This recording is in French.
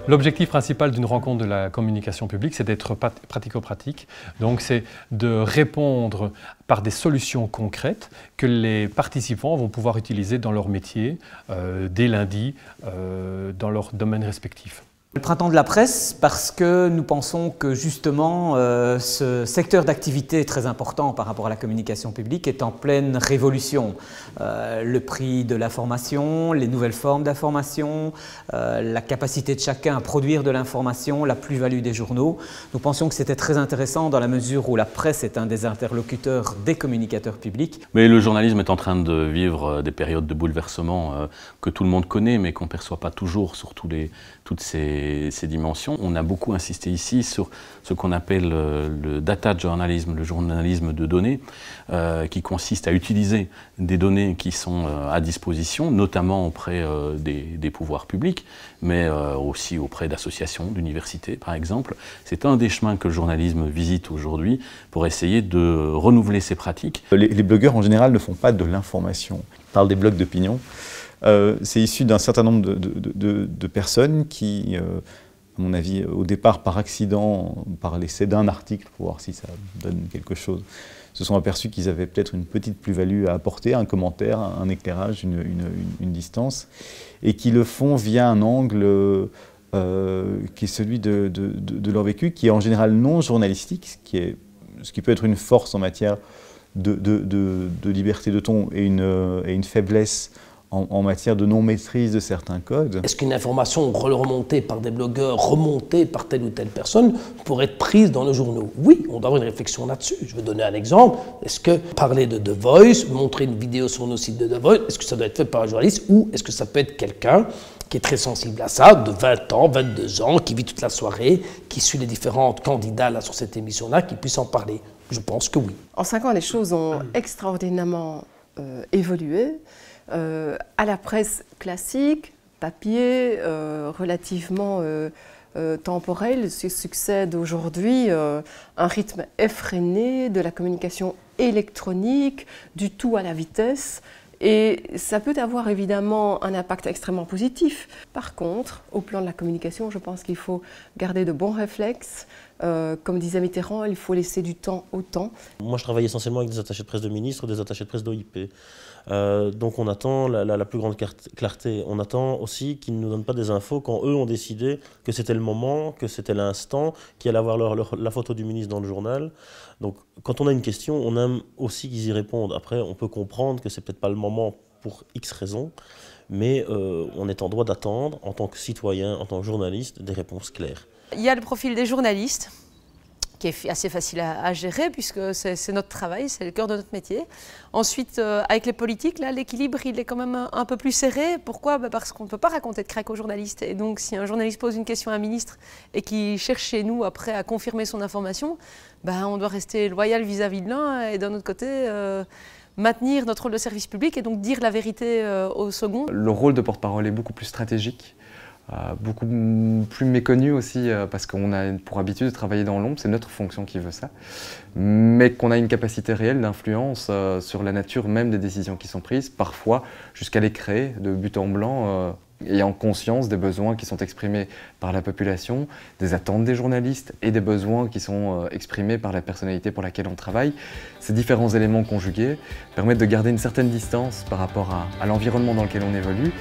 L'objectif principal d'une rencontre de la communication publique, c'est d'être pratico-pratique. Donc c'est de répondre par des solutions concrètes que les participants vont pouvoir utiliser dans leur métier dès lundi, dans leur domaine respectif. Le printemps de la presse parce que nous pensons que justement ce secteur d'activité très important par rapport à la communication publique est en pleine révolution. Le prix de l'information, les nouvelles formes d'information, la capacité de chacun à produire de l'information, la plus-value des journaux. Nous pensions que c'était très intéressant dans la mesure où la presse est un des interlocuteurs des communicateurs publics. Mais le journalisme est en train de vivre des périodes de bouleversement que tout le monde connaît mais qu'on ne perçoit pas toujours sur toutes ces dimensions. On a beaucoup insisté ici sur ce qu'on appelle le data journalism, le journalisme de données, qui consiste à utiliser des données qui sont à disposition, notamment auprès des pouvoirs publics, mais aussi auprès d'associations, d'universités par exemple. C'est un des chemins que le journalisme visite aujourd'hui pour essayer de renouveler ses pratiques. Les blogueurs en général ne font pas de l'information. On parle des blogs d'opinion. C'est issu d'un certain nombre de personnes qui, à mon avis, au départ par accident, par l'essai d'un article, pour voir si ça donne quelque chose, se sont aperçus qu'ils avaient peut-être une petite plus-value à apporter, un commentaire, un éclairage, une distance, et qui le font via un angle qui est celui de leur vécu, qui est en général non journalistique, ce qui peut être une force en matière de liberté de ton et une faiblesse en matière de non-maîtrise de certains codes. Est-ce qu'une information remontée par des blogueurs, remontée par telle ou telle personne, pourrait être prise dans les journaux? Oui, on doit avoir une réflexion là-dessus. Je vais donner un exemple. Est-ce que parler de The Voice, montrer une vidéo sur nos sites de The Voice, est-ce que ça doit être fait par un journaliste ou est-ce que ça peut être quelqu'un qui est très sensible à ça, de 20 ans, 22 ans, qui vit toute la soirée, qui suit les différents candidats là, sur cette émission-là, qui puisse en parler? Je pense que oui. En 5 ans, les choses ont extraordinairement évolué. À la presse classique, papier, relativement temporel, se succède aujourd'hui un rythme effréné de la communication électronique, du tout à la vitesse. Et ça peut avoir évidemment un impact extrêmement positif. Par contre, au plan de la communication, je pense qu'il faut garder de bons réflexes. Comme disait Mitterrand, il faut laisser du temps au temps. Moi, je travaille essentiellement avec des attachés de presse de ministres, des attachés de presse d'OIP. Donc on attend la plus grande clarté. On attend aussi qu'ils ne nous donnent pas des infos quand eux ont décidé que c'était le moment, que c'était l'instant, qu'il allait avoir la photo du ministre dans le journal. Donc quand on a une question, on aime aussi qu'ils y répondent. Après, on peut comprendre que c'est peut-être pas le moment pour X raisons, mais on est en droit d'attendre, en tant que citoyen, en tant que journaliste, des réponses claires. Il y a le profil des journalistes, qui est assez facile à gérer puisque c'est notre travail, c'est le cœur de notre métier. Ensuite, avec les politiques, là, l'équilibre il est quand même un peu plus serré. Pourquoi? Parce qu'on ne peut pas raconter de crack aux journalistes. Et donc, si un journaliste pose une question à un ministre et qu'il cherche chez nous après à confirmer son information, on doit rester loyal vis-à-vis de l'un et d'un autre côté, maintenir notre rôle de service public et donc dire la vérité au second. Le rôle de porte-parole est beaucoup plus stratégique. Beaucoup plus méconnu aussi parce qu'on a pour habitude de travailler dans l'ombre, c'est notre fonction qui veut ça, mais qu'on a une capacité réelle d'influence sur la nature même des décisions qui sont prises, parfois jusqu'à les créer de but en blanc, ayant conscience des besoins qui sont exprimés par la population, des attentes des journalistes et des besoins qui sont exprimés par la personnalité pour laquelle on travaille. Ces différents éléments conjugués permettent de garder une certaine distance par rapport à l'environnement dans lequel on évolue.